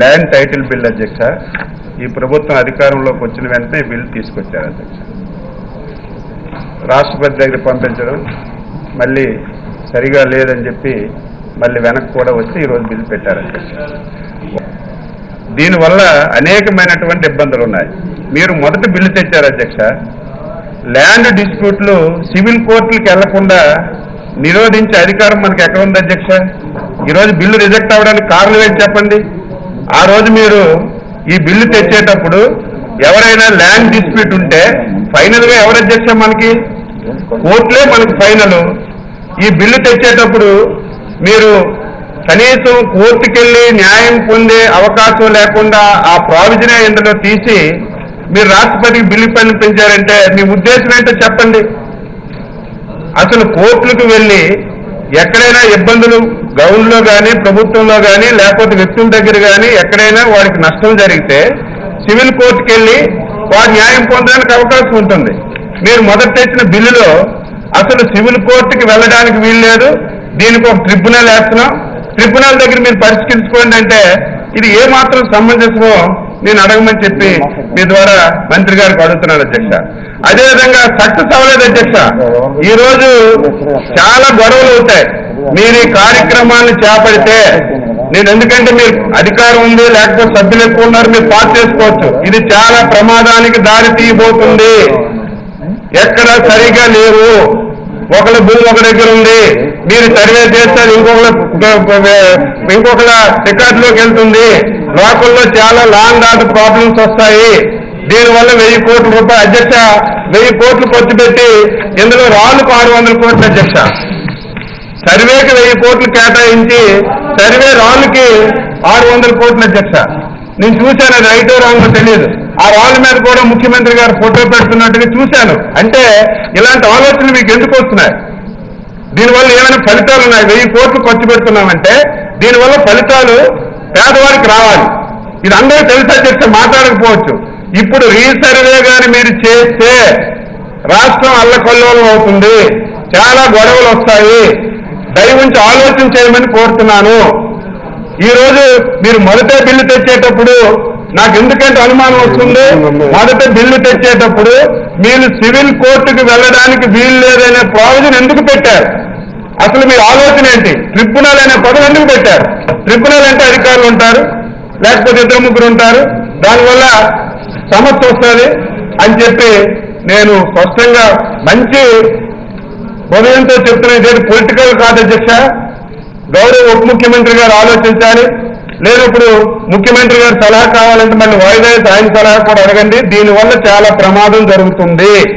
Land title bill అధ్యక్ష, ఈ ప్రభుత్వం అధికారంలోకి వచ్చిన వెంటనే బిల్ తీసుకొచ్చారు అధ్యక్ష. రాష్ట్రపతి దగ్గర పంపించడం, మళ్ళీ సరిగా లేదని చెప్పి మళ్ళీ వెనక్కి కూడా వచ్చి ఈరోజు బిల్ పెట్టారు అధ్యక్ష. దీనివల్ల అనేకమైనటువంటి ఇబ్బందులు ఉన్నాయి. మీరు మొదటి బిల్లు తెచ్చారు అధ్యక్ష, ల్యాండ్ డిస్ప్యూట్లు సివిల్ కోర్టులకు వెళ్లకుండా నిరోధించే అధికారం మనకు ఎక్కడ ఉంది అధ్యక్ష? ఈరోజు బిల్లు రిజెక్ట్ అవ్వడానికి కారణం ఏంటి చెప్పండి. ఆ రోజు మీరు ఈ బిల్లు తెచ్చేటప్పుడు ఎవరైనా ల్యాండ్ డిస్ప్యూట్ ఉంటే ఫైనల్గా ఎవరు అధ్యక్ష? మనకి కోర్టులే మనకు ఫైనల్. ఈ బిల్లు తెచ్చేటప్పుడు మీరు కనీసం కోర్టుకెళ్ళి న్యాయం పొందే అవకాశం లేకుండా ఆ ప్రావిజనే ఇందులో తీసి మీరు రాష్ట్రపతికి బిల్లు పంపించారంటే మీ ఉద్దేశం ఏంటో చెప్పండి. అసలు కోర్టులకు వెళ్ళి ఎక్కడైనా ఇబ్బందులు గవర్నమెంట్లో కానీ ప్రభుత్వంలో కానీ లేకపోతే వ్యక్తుల దగ్గర కానీ ఎక్కడైనా వాడికి నష్టం జరిగితే సివిల్ కోర్టుకు వెళ్ళి వాడు న్యాయం పొందడానికి అవకాశం ఉంటుంది. మీరు మొదట తెచ్చిన బిల్లులో అసలు సివిల్ కోర్టుకి వెళ్ళడానికి వీలు లేదు, దీనికి ఒక ట్రిబ్యునల్ వేస్తున్నాం, ట్రిబ్యునల్ దగ్గర మీరు పరిష్కరించుకోండి అంటే ఇది ఏమాత్రం సమంజసమో నేను అడగమని చెప్పి మీ ద్వారా మంత్రి గారికి అడుగుతున్నాను అధ్యక్ష. అదేవిధంగా సక్సెస్ అవ్వలేదు అధ్యక్ష. ఈరోజు చాలా గొడవలు అవుతాయి మీరు ఈ కార్యక్రమాన్ని చేపడితే. నేను ఎందుకంటే మీరు అధికారం ఉంది, లేకపోతే సభ్యులు ఎక్కువ ఉన్నారు, మీరు పాస్ చేసుకోవచ్చు. ఇది చాలా ప్రమాదానికి దారి తీయబోతుంది. ఎక్కడ సరిగా లేవు, ఒకళ్ళ భూమి ఒక దగ్గర ఉంది, మీరు సర్వే చేస్తే ఇంకొకళ్ళ రికార్డులోకి వెళ్తుంది, లోకల్లో చాలా లాండ్ ఆర్డర్ ప్రాబ్లమ్స్ వస్తాయి. దీనివల్ల 1000 కోట్ల రూపాయలు అధ్యక్ష, 1000 కోట్లు ఖర్చు పెట్టి ఇందులో రాళ్ళకు 600 కోట్లు అధ్యక్ష. సర్వేకి 1000 కోట్లు కేటాయించి సర్వే రాళ్ళకి 600 కోట్లు అధ్యక్ష. నేను చూశాను, అది రైటో రాంగో తెలియదు. ఆ రాళ్ళ మీద కూడా ముఖ్యమంత్రి గారు ఫోటో పెడుతున్నట్టుగా చూశాను. అంటే ఇలాంటి ఆలోచనలు మీకు ఎందుకు వస్తున్నాయి? దీనివల్ల ఏమైనా ఫలితాలు ఉన్నాయి? 1000 కోట్లు ఖర్చు పెడుతున్నామంటే దీనివల్ల ఫలితాలు పేదవారికి రావాలి. ఇది అందరూ తెలుసు అధ్యక్ష, మాట్లాడకపోవచ్చు. ఇప్పుడు రీసర్వే గాని మీరు చేస్తే రాష్ట్రం అల్లకల్లోలం అవుతుంది, చాలా గొడవలు వస్తాయి. దయవుంచి ఆలోచన చేయమని కోరుతున్నాను. ఈరోజు మీరు మొదట బిల్లు తెచ్చేటప్పుడు నాకు ఎందుకంటే అనుమానం వస్తుంది, మొదట బిల్లు తెచ్చేటప్పుడు మీరు సివిల్ కోర్టుకు వెళ్ళడానికి వీలు లేదనే ప్రావిజన్ ఎందుకు పెట్టారు? అసలు మీ ఆలోచన ఏంటి? ట్రిబ్యునల్ అనే పదం ఎందుకు పెట్టారు? ట్రిబ్యునల్ అంటే అధికారులు ఉంటారు, లేకపోతే 2-3 ఉంటారు, దానివల్ల సమస్య వస్తుంది అని చెప్పి నేను స్పష్టంగా మంచి హృదయంతో చెప్తున్నది. పొలిటికల్ కాదు అధ్యక్ష. గౌరవ ఉప ముఖ్యమంత్రి గారు ఆలోచించాలి. లేనప్పుడు ముఖ్యమంత్రి గారు సలహా కావాలంటే మళ్ళీ వాయిదా ఆయన సలహా కూడా అడగండి. దీనివల్ల చాలా ప్రమాదం జరుగుతుంది.